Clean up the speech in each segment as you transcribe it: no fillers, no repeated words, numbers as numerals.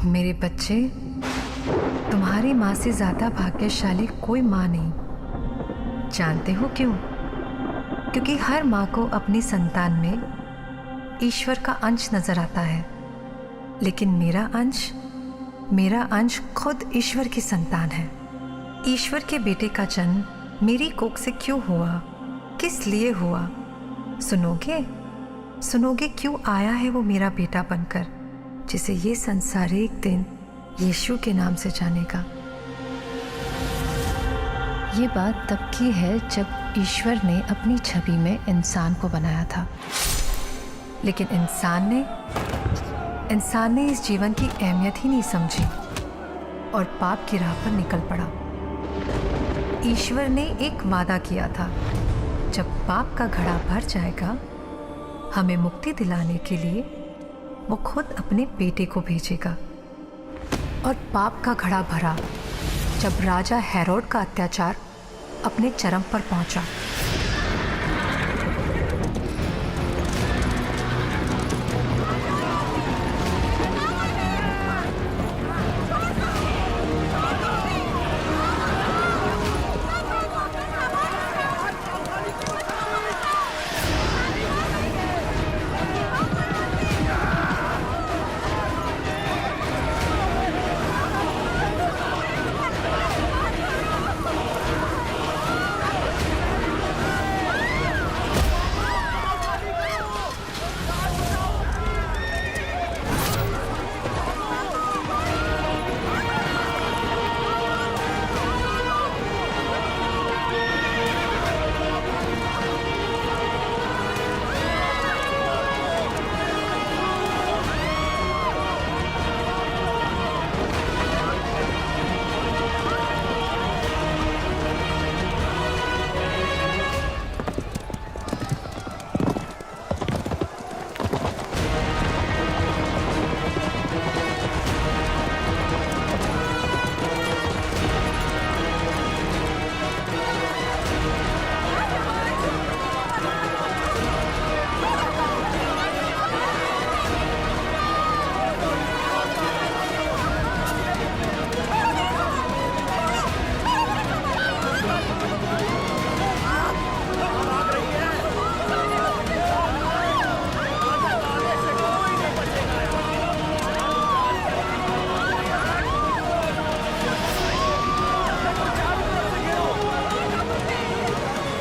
मेरे बच्चे, तुम्हारी माँ से ज्यादा भाग्यशाली कोई माँ नहीं। जानते हो क्यों? क्योंकि हर माँ को अपनी संतान में ईश्वर का अंश नजर आता है, लेकिन मेरा अंश खुद ईश्वर की संतान है। ईश्वर के बेटे का जन्म मेरी कोख से क्यों हुआ, किस लिए हुआ? सुनोगे क्यों आया है वो मेरा बेटा बनकर, जिसे ये संसार एक दिन यीशु के नाम से जानेगा। ये बात तब की है जब ईश्वर ने अपनी छवि में इंसान को बनाया था, लेकिन इंसान ने इस जीवन की अहमियत ही नहीं समझी और पाप की राह पर निकल पड़ा। ईश्वर ने एक वादा किया था, जब पाप का घड़ा भर जाएगा, हमें मुक्ति दिलाने के लिए वो खुद अपने बेटे को भेजेगा। और पाप का घड़ा भरा जब राजा हेरोड का अत्याचार अपने चरम पर पहुंचा।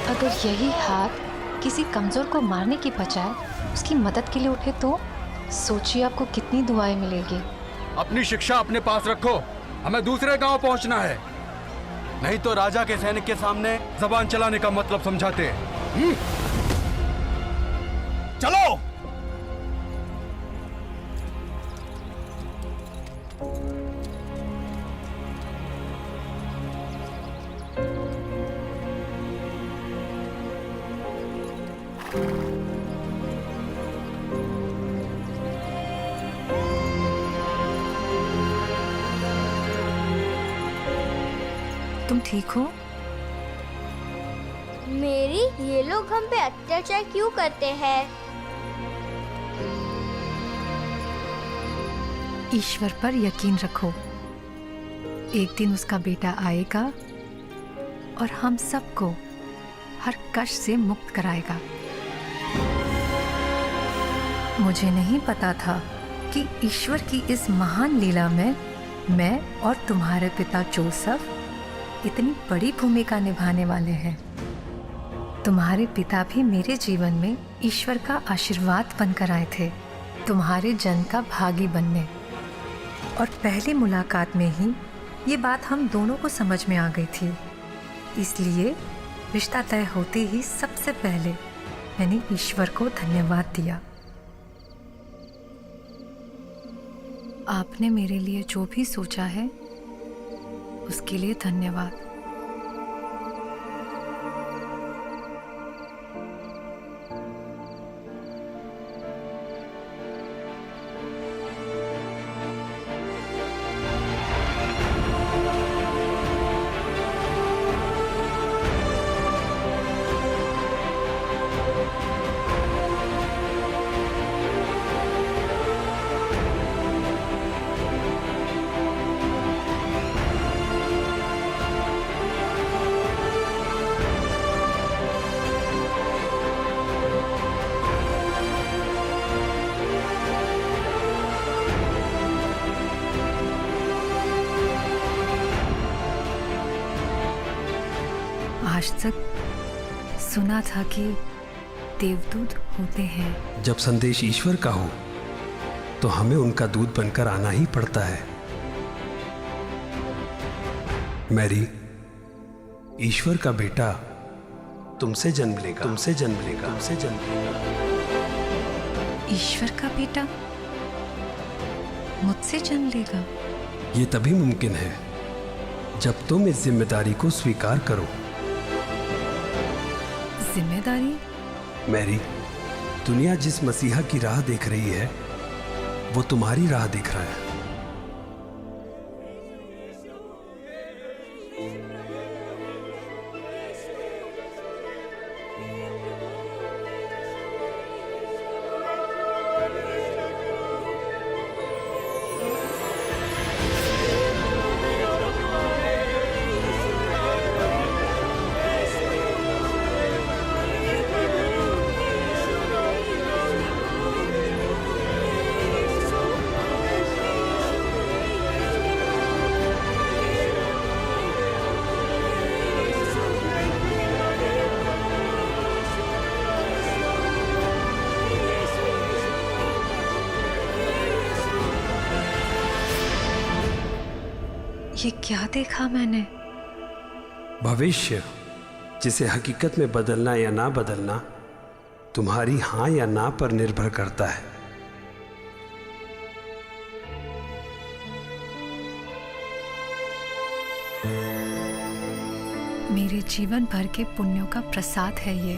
अगर यही हाथ किसी कमजोर को मारने की बजाय उसकी मदद के लिए उठे तो सोचिए आपको कितनी दुआएं मिलेगी। अपनी शिक्षा अपने पास रखो, हमें दूसरे गांव पहुंचना है, नहीं तो राजा के सैनिक के सामने जबान चलाने का मतलब समझाते हैं। चलो। तुम ठीक हो? मेरी, ये लोग हम पे अत्याचार क्यों करते हैं? ईश्वर पर यकीन रखो, एक दिन उसका बेटा आएगा और हम सबको हर कष्ट से मुक्त कराएगा। मुझे नहीं पता था कि ईश्वर की इस महान लीला में मैं और तुम्हारे पिता जोसेफ इतनी बड़ी भूमिका निभाने वाले हैं। तुम्हारे पिता भी मेरे जीवन में ईश्वर का आशीर्वाद बनकर आए थे, तुम्हारे जन्म का भागी बनने। और पहली मुलाकात में ही ये बात हम दोनों को समझ में आ गई थी, इसलिए रिश्ता तय होते ही सबसे पहले मैंने ईश्वर को धन्यवाद दिया। आपने मेरे लिए जो भी सोचा है उसके लिए धन्यवाद। आज तक सुना था कि देवदूत होते हैं। जब संदेश ईश्वर का हो तो हमें उनका दूत बनकर आना ही पड़ता है। मैरी, ईश्वर का बेटा तुमसे जन्म लेगा, तुमसे जन्म लेगा, तुमसे जन्म लेगा। ईश्वर का बेटा मुझसे जन्म लेगा? ये तभी मुमकिन है जब तुम इस जिम्मेदारी को स्वीकार करो। जिम्मेदारी? मैरी, दुनिया जिस मसीहा की राह देख रही है वो तुम्हारी राह देख रहा है। ये क्या देखा मैंने? भविष्य, जिसे हकीकत में बदलना या ना बदलना तुम्हारी हां या ना पर निर्भर करता है। मेरे जीवन भर के पुण्यों का प्रसाद है ये।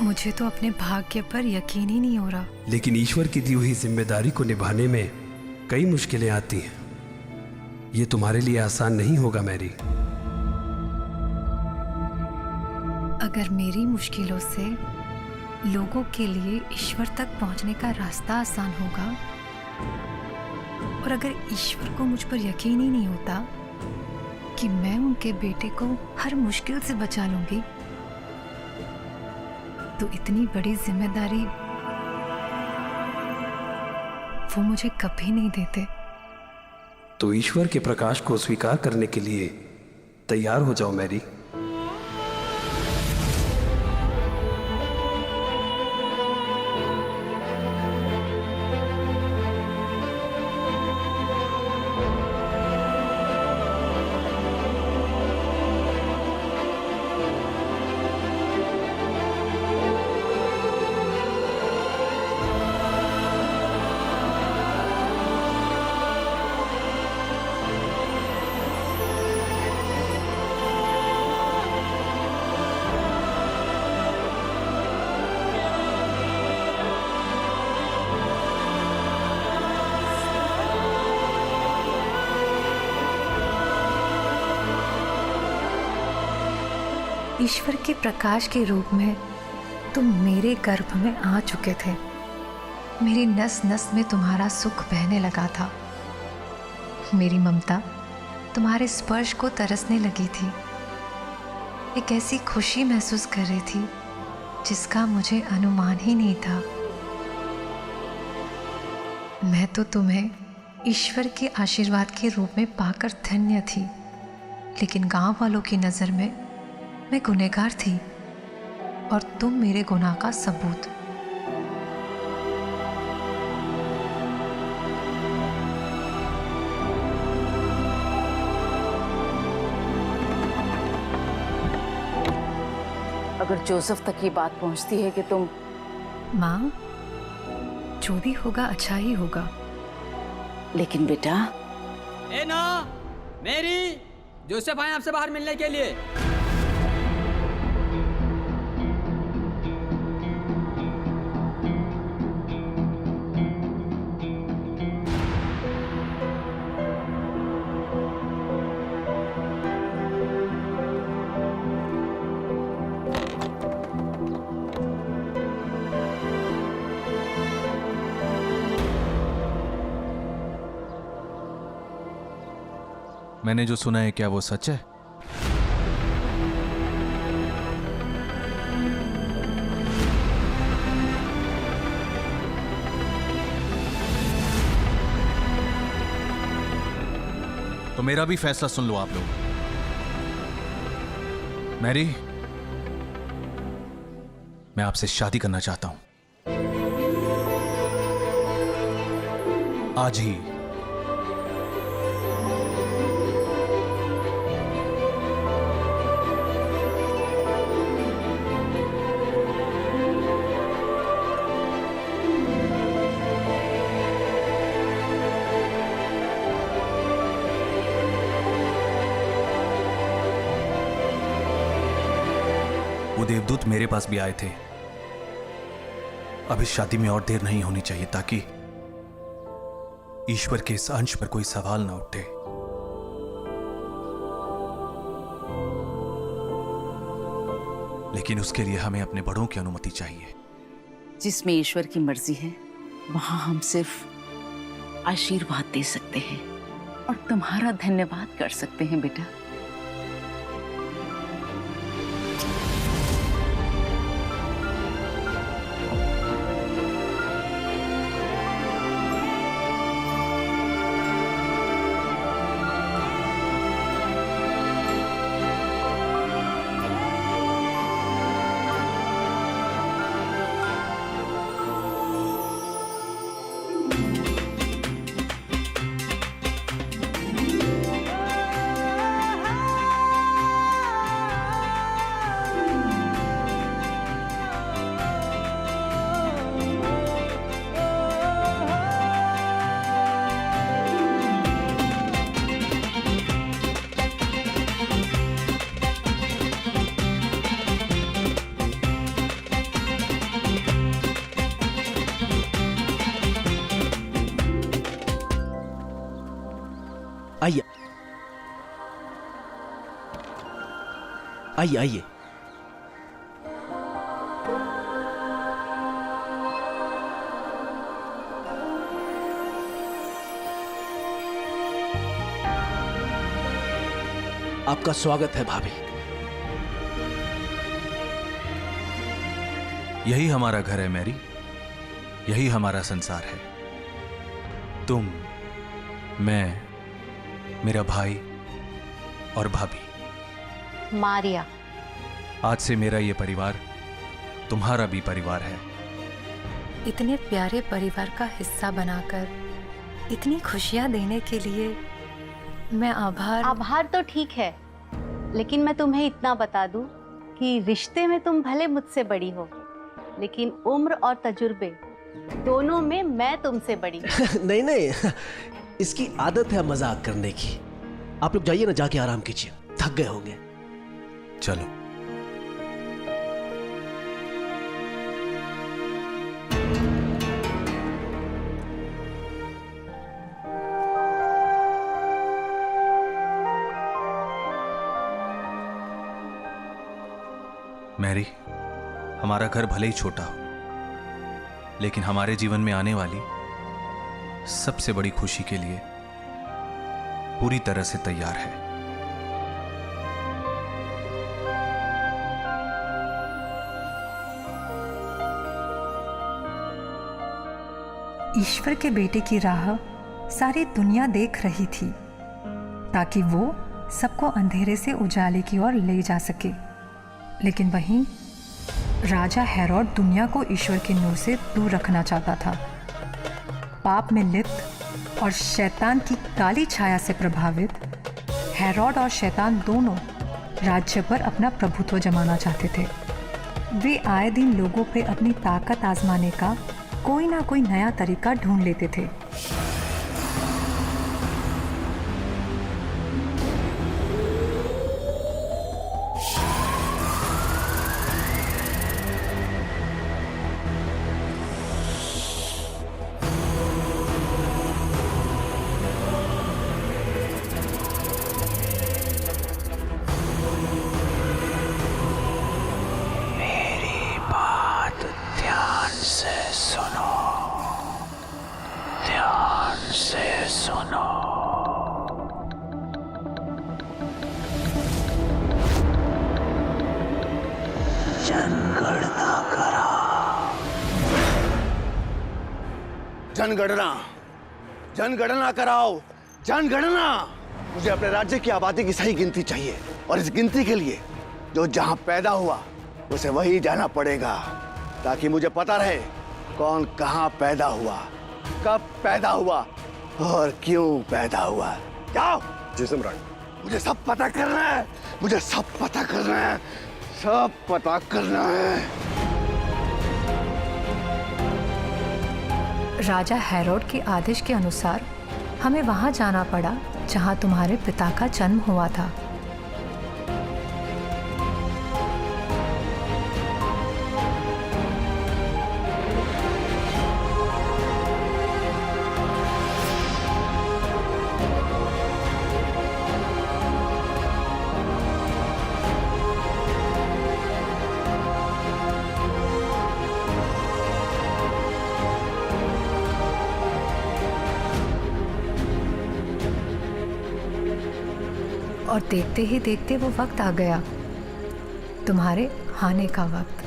मुझे तो अपने भाग्य पर यकीन ही नहीं हो रहा। लेकिन ईश्वर की दी हुई जिम्मेदारी को निभाने में कई मुश्किलें आती हैं। ये तुम्हारे लिए आसान नहीं होगा मैरी। अगर मेरी मुश्किलों से लोगों के लिए ईश्वर तक पहुंचने का रास्ता आसान होगा, और अगर ईश्वर को मुझ पर यकीन ही नहीं होता कि मैं उनके बेटे को हर मुश्किल से बचा लूंगी, तो इतनी बड़ी जिम्मेदारी वो मुझे कभी नहीं देते। तो ईश्वर के प्रकाश को स्वीकार करने के लिए तैयार हो जाओ मैरी। ईश्वर के प्रकाश के रूप में तुम मेरे गर्भ में आ चुके थे। मेरी नस नस में तुम्हारा सुख बहने लगा था। मेरी ममता तुम्हारे स्पर्श को तरसने लगी थी। एक ऐसी खुशी महसूस कर रही थी जिसका मुझे अनुमान ही नहीं था। मैं तो तुम्हें ईश्वर के आशीर्वाद के रूप में पाकर धन्य थी, लेकिन गांव वालों की नज़र में मैं गुनहगार थी और तुम मेरे गुनाह का सबूत। अगर जोसेफ तक ये बात पहुंचती है कि तुम... माँ, जो भी होगा अच्छा ही होगा। लेकिन बेटा... ना मेरी, जोसेफ आए आपसे बाहर मिलने के लिए। मैंने जो सुना है क्या वो सच है? तो मेरा भी फैसला सुन लो आप लोग। मैरी, मैं आपसे शादी करना चाहता हूं, आज ही। वो देवदूत मेरे पास भी आए थे। अब इस शादी में और देर नहीं होनी चाहिए ताकि ईश्वर के इस अंश पर कोई सवाल ना उठे। लेकिन उसके लिए हमें अपने बड़ों की अनुमति चाहिए। जिसमें ईश्वर की मर्जी है वहां हम सिर्फ आशीर्वाद दे सकते हैं और तुम्हारा धन्यवाद कर सकते हैं बेटा। आइए आइए आइए। आपका स्वागत है भाभी। यही हमारा घर है मैरी, यही हमारा संसार है। तुम, मैं, मेरा भाई और भाभी। मारिया, आज से मेरा ये परिवार तुम्हारा भी परिवार है। इतने प्यारे परिवार का हिस्सा बनाकर इतनी खुशियां देने के लिए मैं आभार तो ठीक है, लेकिन मैं तुम्हें इतना बता दूं कि रिश्ते में तुम भले मुझसे बड़ी हो, लेकिन उम्र और तजुर्बे दोनों में मैं तुमसे बड़ी हूं। नहीं नहीं, इसकी आदत है मजाक करने की। आप लोग जाइए ना, जाके आराम कीजिए, थक गए होंगे। चलो। मैरी, हमारा घर भले ही छोटा हो, लेकिन हमारे जीवन में आने वाली सबसे बड़ी खुशी के लिए पूरी तरह से तैयार है। ईश्वर के बेटे की राह सारी दुनिया देख रही थी ताकि वो सबको अंधेरे से उजाले की ओर ले जा सके, लेकिन वहीं राजा हेरोड दुनिया को ईश्वर के नूर से दूर रखना चाहता था। पाप में लिप्त और शैतान की काली छाया से प्रभावित हेरोड और शैतान दोनों राज्य पर अपना प्रभुत्व जमाना चाहते थे। वे आए दिन लोगों पे अपनी ताकत आजमाने का कोई ना कोई नया तरीका ढूंढ लेते थे। जनगणना कराओ, जनगणना। मुझे अपने राज्य की आबादी की सही गिनती चाहिए और इस गिनती के लिए जो जहां पैदा हुआ उसे वही जाना पड़ेगा, ताकि मुझे पता रहे कौन कहां पैदा हुआ, कब पैदा हुआ और क्यों पैदा हुआ। जाओ। जी सम्राट। मुझे सब पता करना है, मुझे सब पता करना है, सब पता करना है। राजा हेरोड के आदेश के अनुसार हमें वहां जाना पड़ा जहां तुम्हारे पिता का जन्म हुआ था। और देखते ही देखते वो वक्त आ गया, तुम्हारे आने का वक्त।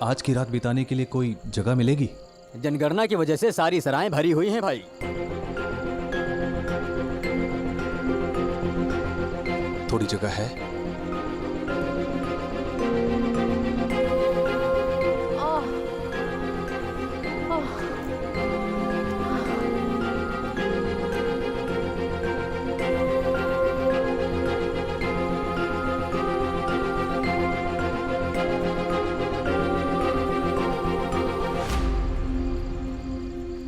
आज की रात बिताने के लिए कोई जगह मिलेगी? जनगणना की वजह से सारी सराएं भरी हुई हैं भाई। थोड़ी जगह है?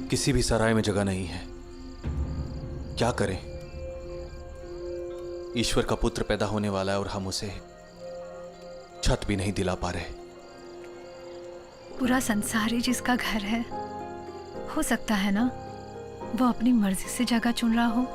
किसी भी सराय में जगह नहीं है। क्या करें? ईश्वर का पुत्र पैदा होने वाला है और हम उसे छत भी नहीं दिला पा रहे। पूरा संसार ही जिसका घर है, हो सकता है ना वो अपनी मर्जी से जगह चुन रहा हो।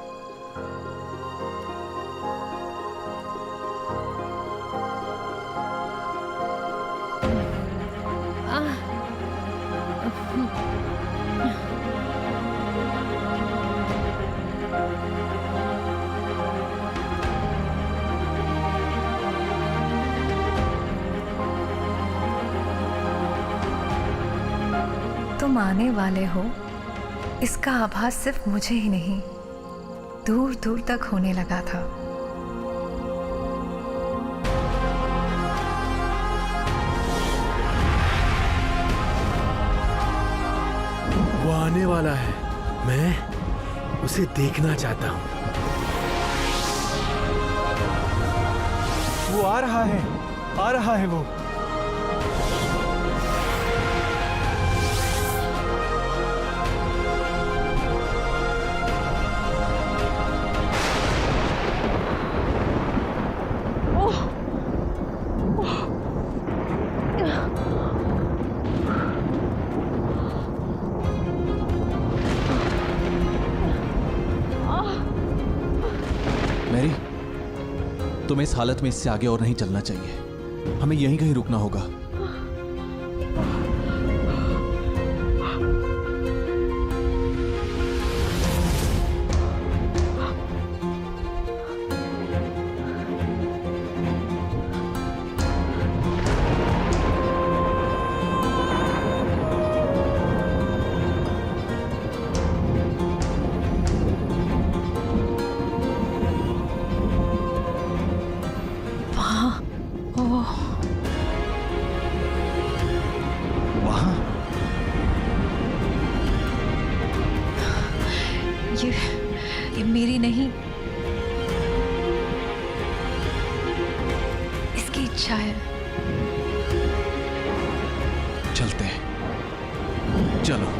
तुम आने वाले हो, इसका आभास सिर्फ मुझे ही नहीं, दूर दूर तक होने लगा था। वो आने वाला है, मैं उसे देखना चाहता हूं। वो आ रहा है वो। मैरी, तुम्हें इस हालत में इससे आगे और नहीं चलना चाहिए। हमें यहीं कहीं रुकना होगा। ये मेरी नहीं, इसकी इच्छा है। चलते हैं, चलो।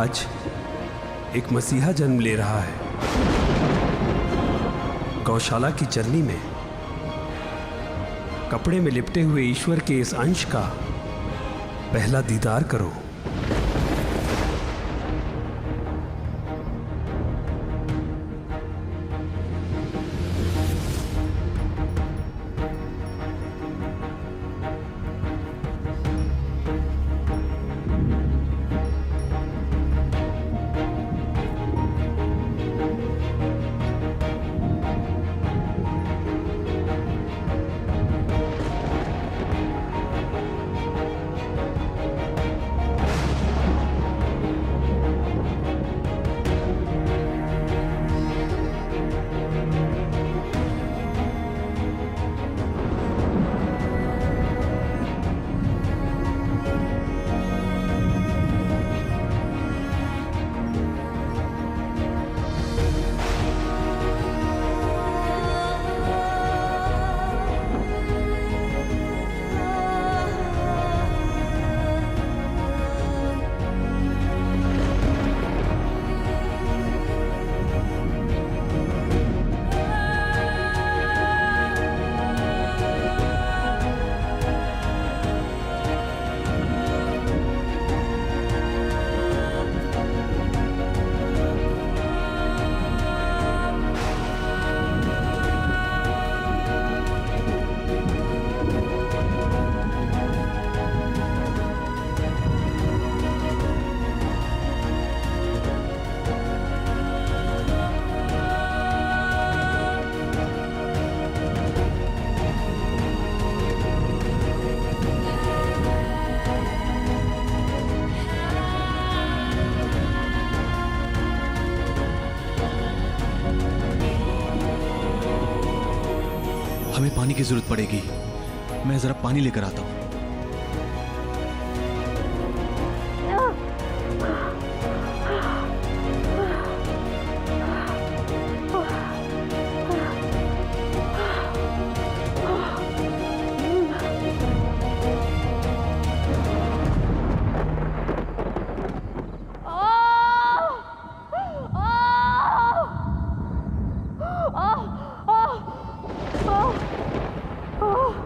आज एक मसीहा जन्म ले रहा है। गौशाला की चलनी में कपड़े में लिपटे हुए ईश्वर के इस अंश का पहला दीदार करो। हमें पानी की जरूरत पड़ेगी। मैं जरा पानी लेकर आता हूं। Oh!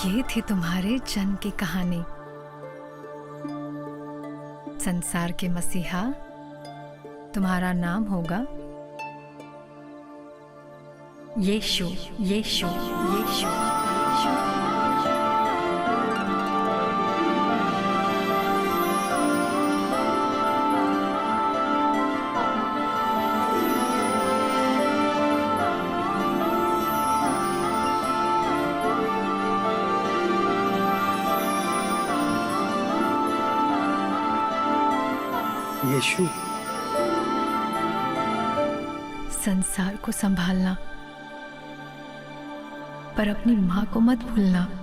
ये थी तुम्हारे जन्म की कहानी। संसार के मसीहा, तुम्हारा नाम होगा यीशु, यीशु, यीशु, यीशु। यीशु, संसार को संभालना, पर अपनी माँ को मत भूलना।